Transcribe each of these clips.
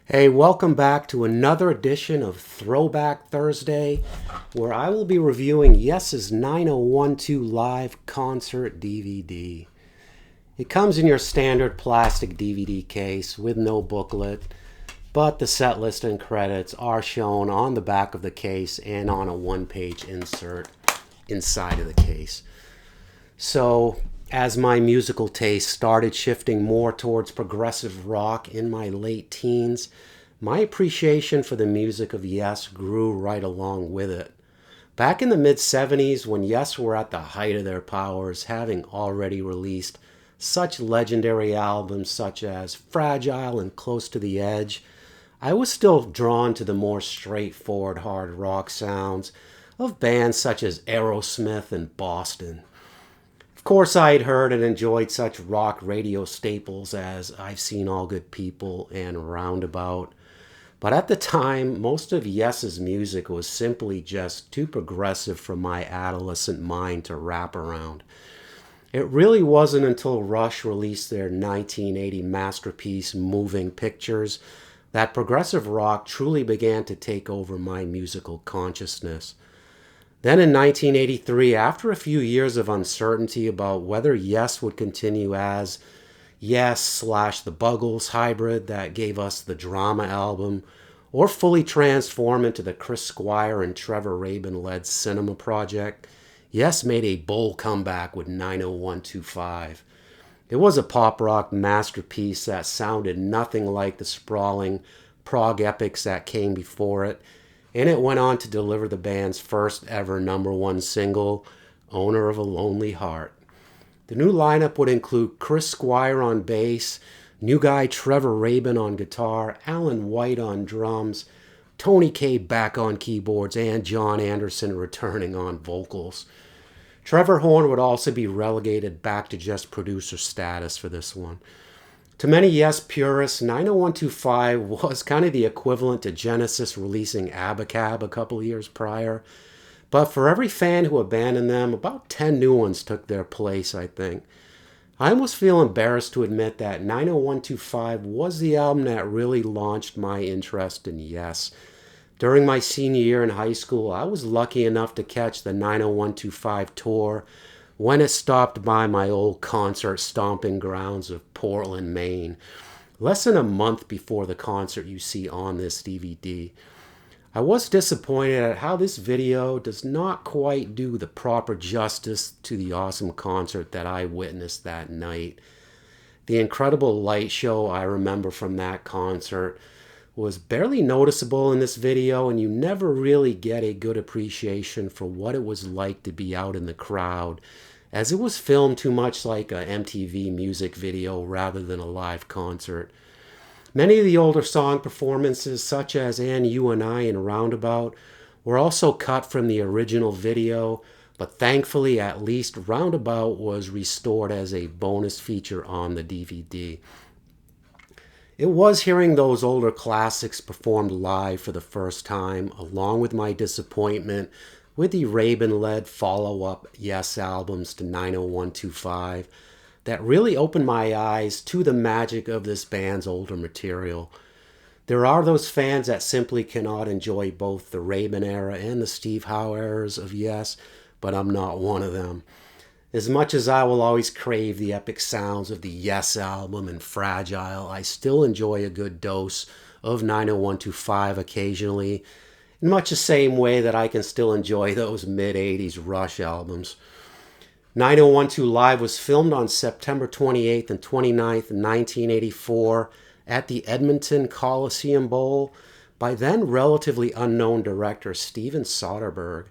Hey, welcome back to another edition of Throwback Thursday, where I will be reviewing Yes's 9012 Live Concert DVD. It comes in your standard plastic DVD case with no booklet, but the set list and credits are shown on the back of the case and on a one-page insert inside of the case. So, as my musical taste started shifting more towards progressive rock in my late teens, my appreciation for the music of Yes grew right along with it. Back in the mid-70s, when Yes were at the height of their powers, having already released such legendary albums such as Fragile and Close to the Edge, I was still drawn to the more straightforward hard rock sounds of bands such as Aerosmith and Boston. Of course, I had heard and enjoyed such rock radio staples as I've Seen All Good People and Roundabout. But at the time, most of Yes's music was simply just too progressive for my adolescent mind to wrap around. It really wasn't until Rush released their 1980 masterpiece, Moving Pictures, that progressive rock truly began to take over my musical consciousness. Then in 1983, after a few years of uncertainty about whether Yes would continue as Yes/The Buggles hybrid that gave us the Drama album, or fully transform into the Chris Squire and Trevor Rabin-led cinema project, Yes made a bold comeback with 90125. It was a pop rock masterpiece that sounded nothing like the sprawling prog epics that came before it, and it went on to deliver the band's first ever #1 single, Owner of a Lonely Heart. The new lineup would include Chris Squire on bass, new guy Trevor Rabin on guitar, Alan White on drums, Tony Kaye back on keyboards, and John Anderson returning on vocals. Trevor Horn would also be relegated back to just producer status for this one. To many Yes purists, 90125 was kind of the equivalent to Genesis releasing Abacab a couple years prior. But for every fan who abandoned them, about 10 new ones took their place, I think. I almost feel embarrassed to admit that 90125 was the album that really launched my interest in Yes. During my senior year in high school, I was lucky enough to catch the 90125 tour when it stopped by my old concert stomping grounds of Portland, Maine, less than a month before the concert you see on this DVD. I was disappointed at how this video does not quite do the proper justice to the awesome concert that I witnessed that night. The incredible light show I remember from that concert was barely noticeable in this video, and you never really get a good appreciation for what it was like to be out in the crowd, as it was filmed too much like a MTV music video rather than a live concert. Many of the older song performances, such as And You and I and Roundabout, were also cut from the original video, but thankfully at least Roundabout was restored as a bonus feature on the DVD. It was hearing those older classics performed live for the first time, along with my disappointment with the Rabin-led follow-up Yes albums to 90125, that really opened my eyes to the magic of this band's older material. There are those fans that simply cannot enjoy both the Rabin era and the Steve Howe eras of Yes, but I'm not one of them. As much as I will always crave the epic sounds of the Yes album and Fragile, I still enjoy a good dose of 90125 occasionally, in much the same way that I can still enjoy those mid-80s Rush albums. 9012 Live was filmed on September 28th and 29th, 1984 at the Edmonton Coliseum Bowl by then relatively unknown director Steven Soderbergh.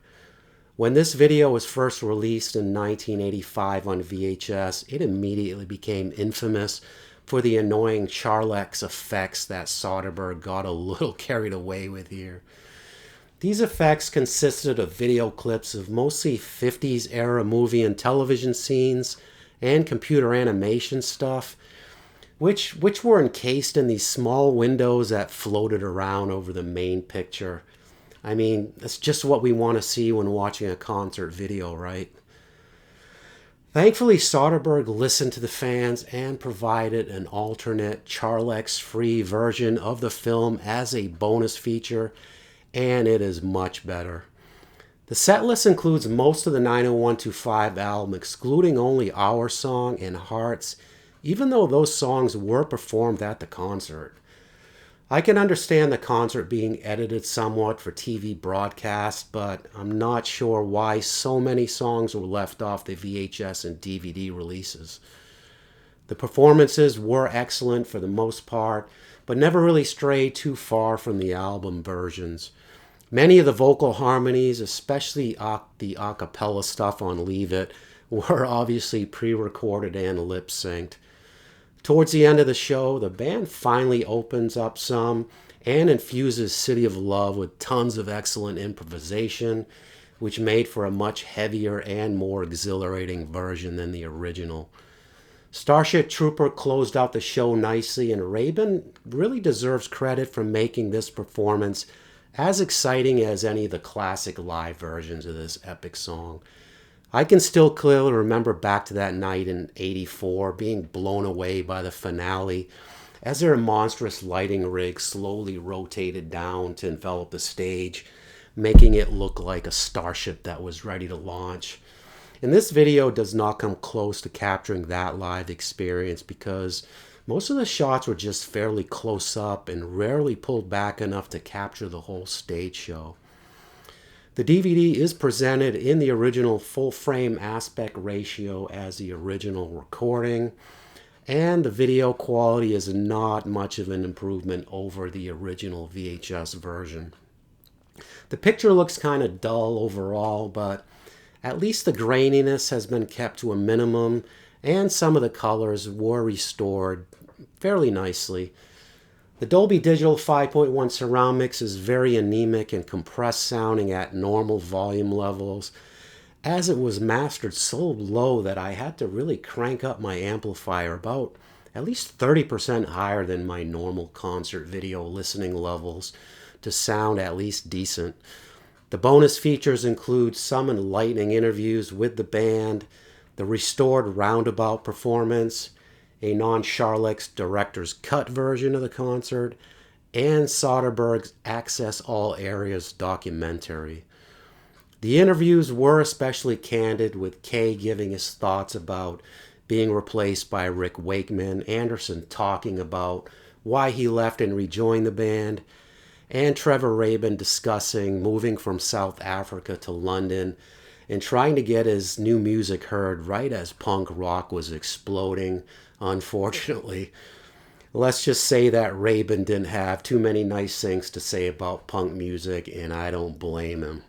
When this video was first released in 1985 on VHS, it immediately became infamous for the annoying Charlex effects that Soderbergh got a little carried away with here. These effects consisted of video clips of mostly 50s era movie and television scenes and computer animation stuff, which were encased in these small windows that floated around over the main picture. I mean, that's just what we want to see when watching a concert video, right? Thankfully, Soderbergh listened to the fans and provided an alternate Charlex-free version of the film as a bonus feature, and it is much better. The setlist includes most of the 90125 album, excluding only Our Song and Hearts, even though those songs were performed at the concert. I can understand the concert being edited somewhat for TV broadcast, but I'm not sure why so many songs were left off the VHS and DVD releases. The performances were excellent for the most part, but never really strayed too far from the album versions. Many of the vocal harmonies, especially the a cappella stuff on Leave It, were obviously pre-recorded and lip-synced. Towards the end of the show, the band finally opens up some and infuses City of Love with tons of excellent improvisation, which made for a much heavier and more exhilarating version than the original. Starship Trooper closed out the show nicely, and Rabin really deserves credit for making this performance as exciting as any of the classic live versions of this epic song. I can still clearly remember back to that night in '84 being blown away by the finale as their monstrous lighting rig slowly rotated down to envelop the stage, making it look like a starship that was ready to launch. And this video does not come close to capturing that live experience because most of the shots were just fairly close up and rarely pulled back enough to capture the whole stage show. The DVD is presented in the original full frame aspect ratio as the original recording, and the video quality is not much of an improvement over the original VHS version. The picture looks kind of dull overall, but at least the graininess has been kept to a minimum, and some of the colors were restored fairly nicely. The Dolby Digital 5.1 surround mix is very anemic and compressed sounding at normal volume levels, as it was mastered so low that I had to really crank up my amplifier about at least 30% higher than my normal concert video listening levels to sound at least decent. The bonus features include some enlightening interviews with the band, the restored roundabout performance, a non-Charlex director's cut version of the concert, and Soderbergh's Access All Areas documentary. The interviews were especially candid, with Kaye giving his thoughts about being replaced by Rick Wakeman, Anderson talking about why he left and rejoined the band, and Trevor Rabin discussing moving from South Africa to London and trying to get his new music heard right as punk rock was exploding. Unfortunately, let's just say that Rabin didn't have too many nice things to say about punk music, and I don't blame him.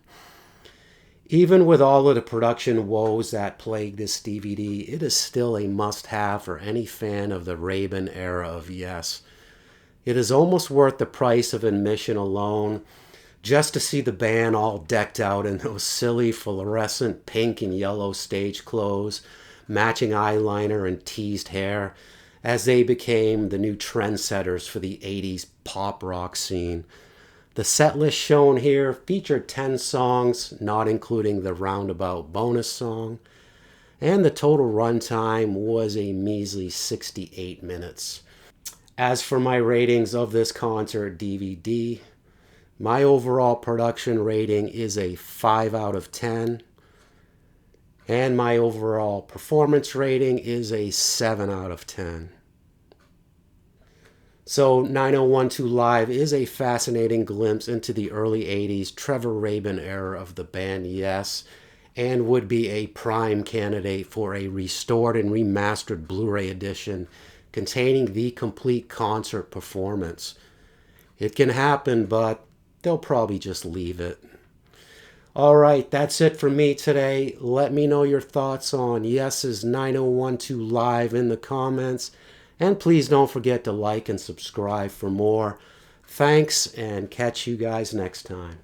Even with all of the production woes that plague this DVD, it is still a must-have for any fan of the Rabin era of Yes. It is almost worth the price of admission alone, just to see the band all decked out in those silly fluorescent pink and yellow stage clothes, matching eyeliner and teased hair, as they became the new trendsetters for the 80s pop rock scene. The set list shown here featured 10 songs, not including the roundabout bonus song, and the total runtime was a measly 68 minutes. As for my ratings of this concert DVD, my overall production rating is a 5 out of 10. And my overall performance rating is a 7 out of 10. So 9012 Live is a fascinating glimpse into the early 80s Trevor Rabin era of the band Yes, and would be a prime candidate for a restored and remastered Blu-ray edition containing the complete concert performance. It can happen, but they'll probably just leave it. All right, that's it for me today. Let me know your thoughts on Yes's 9012 Live in the comments. And please don't forget to like and subscribe for more. Thanks, and catch you guys next time.